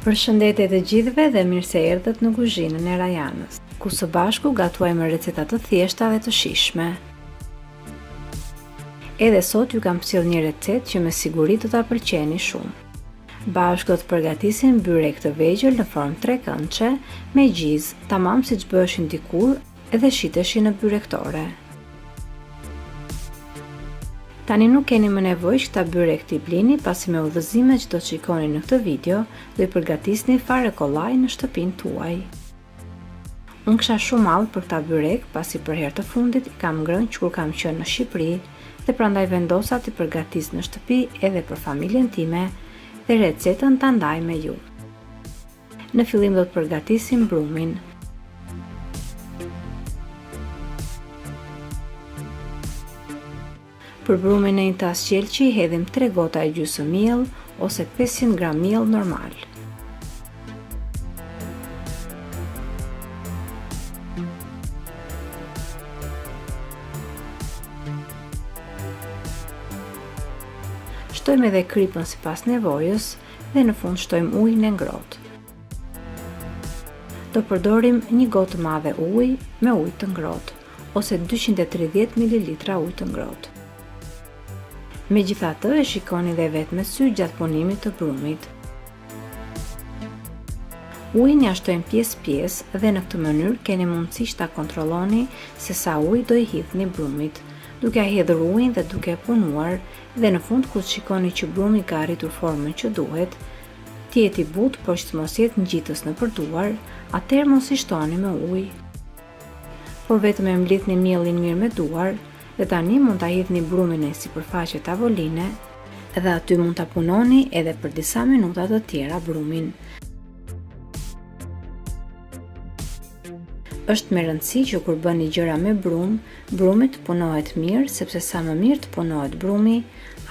Përshëndetje të gjithëve dhe mirë se erdhët në kuzhinën e Rajanës, ku së bashku gatuajmë receta të thjeshta dhe të shijshme. Edhe sot ju kam sjellë një recetë që me siguri do ta pëlqeni shumë. Bashkë do të përgatisim byrek të vegjël në formë trekëndshë me gjizë, tamam siç bëheshin dikur edhe shiteshin në byrektore. Tani nuk keni më nevojë që ta byrek t'i blini, pasi me udhëzimet që do të shikoni në këtë video, do i përgatisni fare kollaj në shtëpinë tuaj. Unë kisha shumë mall për këta byrek, pasi për herë të fundit i kam ngrënë që kur kam qenë në Shqipëri, dhe prandaj vendosa t'i përgatis në shtëpi edhe për familjen time dhe recetën ta ndaj me ju. Në fillim do të përgatisim brumin. Për brumin në një tas qelçi hedhim 3 gota e gjysmë miell ose 500 gram miell normal. Shtojmë edhe kripën sipas nevojës dhe në fund shtojmë ujin e ngrohtë. Do përdorim 1 gotë të madhe ujë me ujë të ngrohtë ose 230 ml ujë të ngrohtë. Megjithatë e shikoni dhe vetë me sy gjatë punimit të brumit. Ujin ja shtojmë pjesë dhe në këtë mënyrë keni mundësi ta kontrolloni se sa ujë do i hidhni brumit, duke hedhur ujin dhe duke punuar, dhe në fund kur shikoni që brumi ka arritur formën që duhet, të jetë i butë por që të mos jetë ngjitës nëpër duar, atëherë mos i shtoni me ujë. Por vetëm e mblidhni miellin mirë me duar. Dhe tani mund ta hidhni brumin në sipërfaqe tavoline dhe aty mund ta punoni edhe për disa minuta të tjera brumin. Është me rëndësi që kur bëni gjëra me brum, brumi të punohet mirë, sepse sa më mirë të punohet brumi,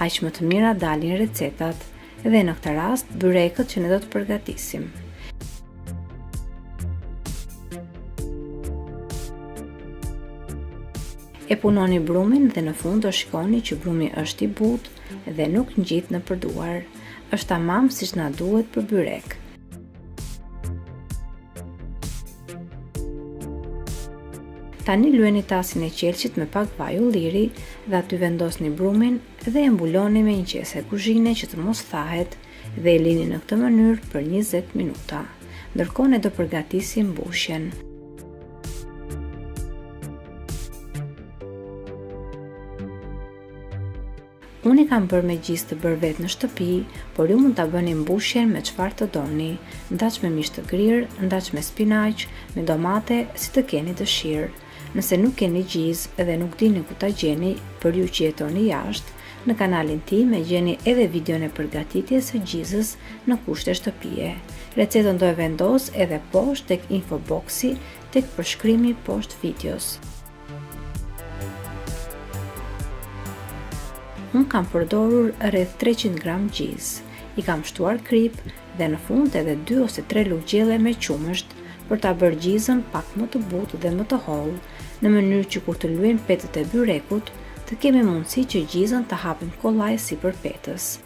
aq më të mira dalin recetat, dhe në këtë rast byrekët që ne do të përgatisim. E punoni brumin dhe në fund do shikoni që brumi është i butë dhe nuk ngjit nëpër duar. Është tamam siç na duhet për byrek. Tani lyeni tasin e qelçit me pak vaj ulliri dhe aty vendosni brumin dhe e mbuloni me një qese kuzhine që të mos thahet dhe e lini në këtë mënyrë për 20 minuta. Ndërkohë ne do përgatisim mbushjen. Unë i kam bërë me gjizë të bërë vetë në shtëpi, por ju mund ta bëni mbushjen me çfarë të doni, ndaç me mish të grirë, ndaç me spinaq, me domate, si të keni dëshirë. Nëse nuk keni gjizë dhe nuk dini ku ta gjeni, për ju që jetoni jashtë, në kanalin tim e gjeni edhe videon e përgatitjes së gjizës në kushte shtëpie. Recetën do e vendos edhe poshtë tek infoboksi, tek përshkrimi poshtë videos. Unë kam përdorur rreth 300 gram gjizë. I kam shtuar krip dhe në fund edhe 2 ose 3 lugë gjelle me qumësht për ta bërë gjizën pak më të butë dhe më të hollë, në mënyrë që kur të lyejnë petët e byrekut, të kemi mundësi që gjizën ta hapim kollaj sipër petës.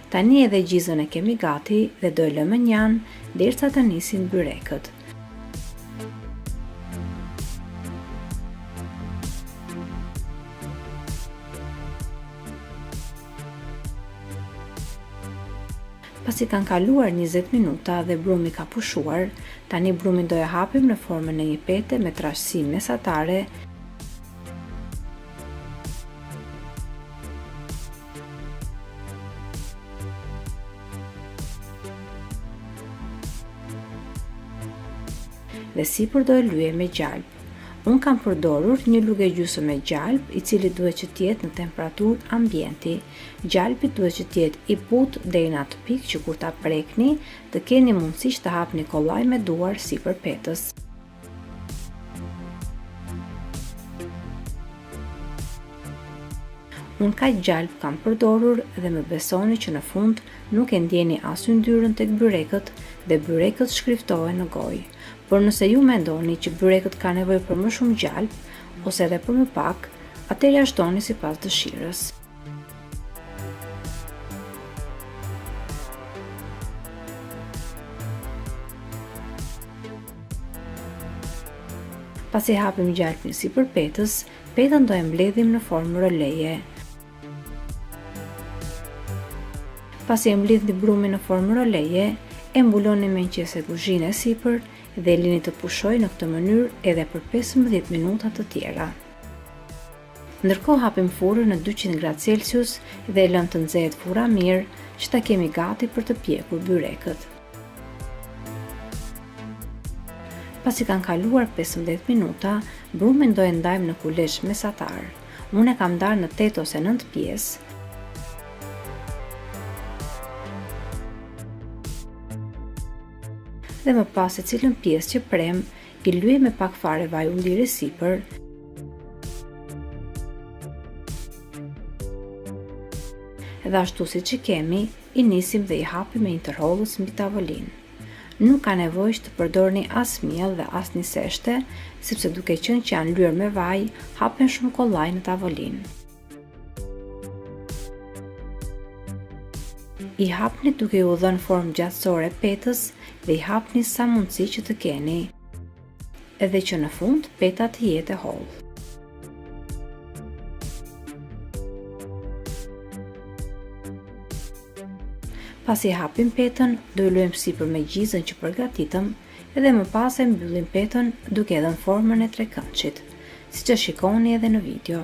Tani edhe gjizën e kemi gati dhe do e lëmë njanë derisa të nisin byrekët. Pasi kanë kaluar 20 minuta dhe brumi ka pushuar, tani brumin do e hapim në formën e një pete me trashësi mesatare. Dhe sipër do e lyej me gjalp. Unë kam përdorur 1 lugë e gjysmë me gjalp, i cili duhet që të jetë në temperaturë ambienti. Gjalpi duhet që të jetë i butë deri në atë pikë që kur ta prekni, të keni mundësi që të hapni kollaj me duar sipër petës. Unë kaq gjalp kam përdorur dhe më besoni që në fund nuk e ndjeni as yndyrën tek byrekët dhe byrekët shkriftohen në gojë. Por nëse ju mendoni që byrekët ka nevojë për më shumë gjalp ose edhe për më pak, atëherë ja shtoni sipas dëshirës. Pasi hapim gjalpin sipër petës, petën do e mbledhim në formë roleje. Pasi e mbledhni brumin në formë roleje, e mbuloni me një qese kuzhine sipër dhe lini të pushojë në këtë mënyrë edhe për 15 minuta të tjera. Ndërkohë hapim furrën në 200 gradë Celsius dhe e lëmë të nxehet furra mirë që ta kemi gati për të pjekur byrekët. Pasi kanë kaluar 15 minuta, brumin do e ndajmë në kulesh mesatar. Unë e kam ndarë në 8 ose 9 pjesë. Dhe më pas se cilën pjesë që prem, i lyej me pak fare vaj ulliri sipër. Dhe ashtu si që kemi, i nisim dhe i hapim me interhollës mbi tavolinë. Nuk ka nevojë të përdorni as miell dhe as një seshte, sepse duke qenë që janë lyer me vaj, hapen shumë kollaj në tavolinë. I hapni duke u dhënë formë gjatësore petës dhe i hapni sa mundësi që të keni, edhe që në fund peta të jetë e hollë. Pasi hapim petën, do i luajmë sipër me gjizën që përgatitëm edhe më pas e mbyllim petën duke dhënë formën e trekëndshit, siç e shikoni edhe në video.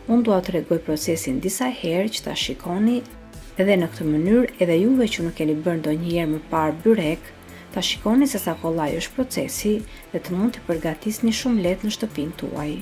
Unë dua të tregoj procesin disa herë që ta shikoni edhe në këtë mënyrë edhe juve që nuk keni bërë ndonjëherë më parë byrek, ta shikoni se sa kollaj është procesi dhe të mund të përgatisni shumë lehtë në shtëpinë tuaj.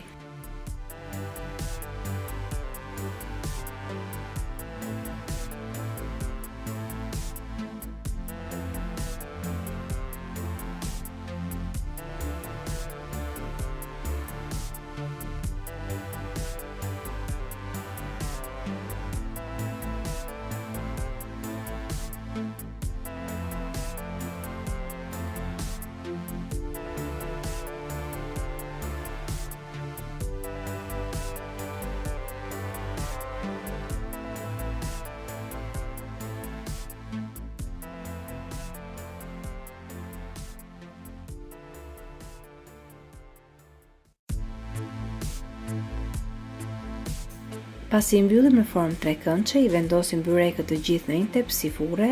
Pasi i mbyllim në formë trekëndshë, i vendosim byrekët të gjithë në një tepsi furre,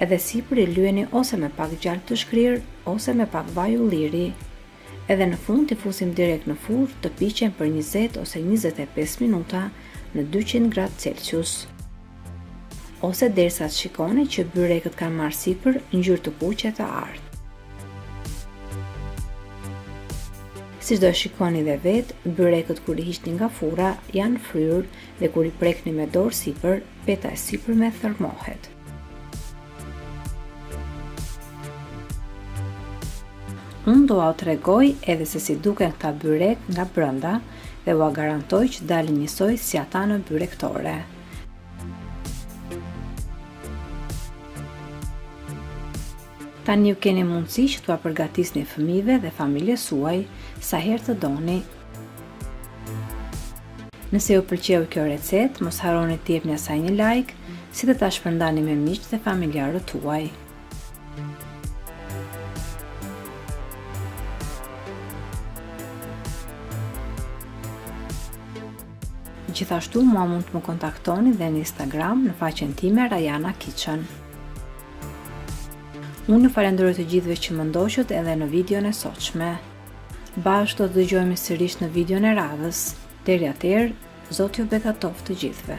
edhe sipër i lyeni ose me pak gjalp të shkrirë ose me pak vaj ulliri. Edhe në fund i fusim direkt në furrë të piqen për 20 ose 25 minuta në 200 gradë Celsius. Ose derisa të shikoni që byrekët kanë marrë sipër ngjyrë të kuqe të artë. Siç do e shikoni dhe vetë, byrekët kur i hiqni nga furra janë fryrë dhe kur i prekni me dorë sipër, peta e sipërme thërmohet. Unë do t'u tregoj edhe se si duken këta byrek nga brenda dhe ua garantoj që dalin njësoj si ata në byrektore. Tani ju keni mundësi që t'ua përgatisni fëmijëve dhe familjes suaj sa herë të doni. Nëse ju pëlqeu kjo recetë, mos harroni të jepni asaj një like, si dhe ta shpërndani me miqtë dhe familjarët tuaj. Gjithashtu mua mund të më kontaktoni dhe në Instagram në faqen time Rajana Kitchen. Unë ju falenderoj të gjithëve që më ndoqët edhe në videon e sotshme. Bashkë do të dëgjojmë sërish në videon e radhës. Deri atëherë, Zoti ju bekatoft të gjithëve.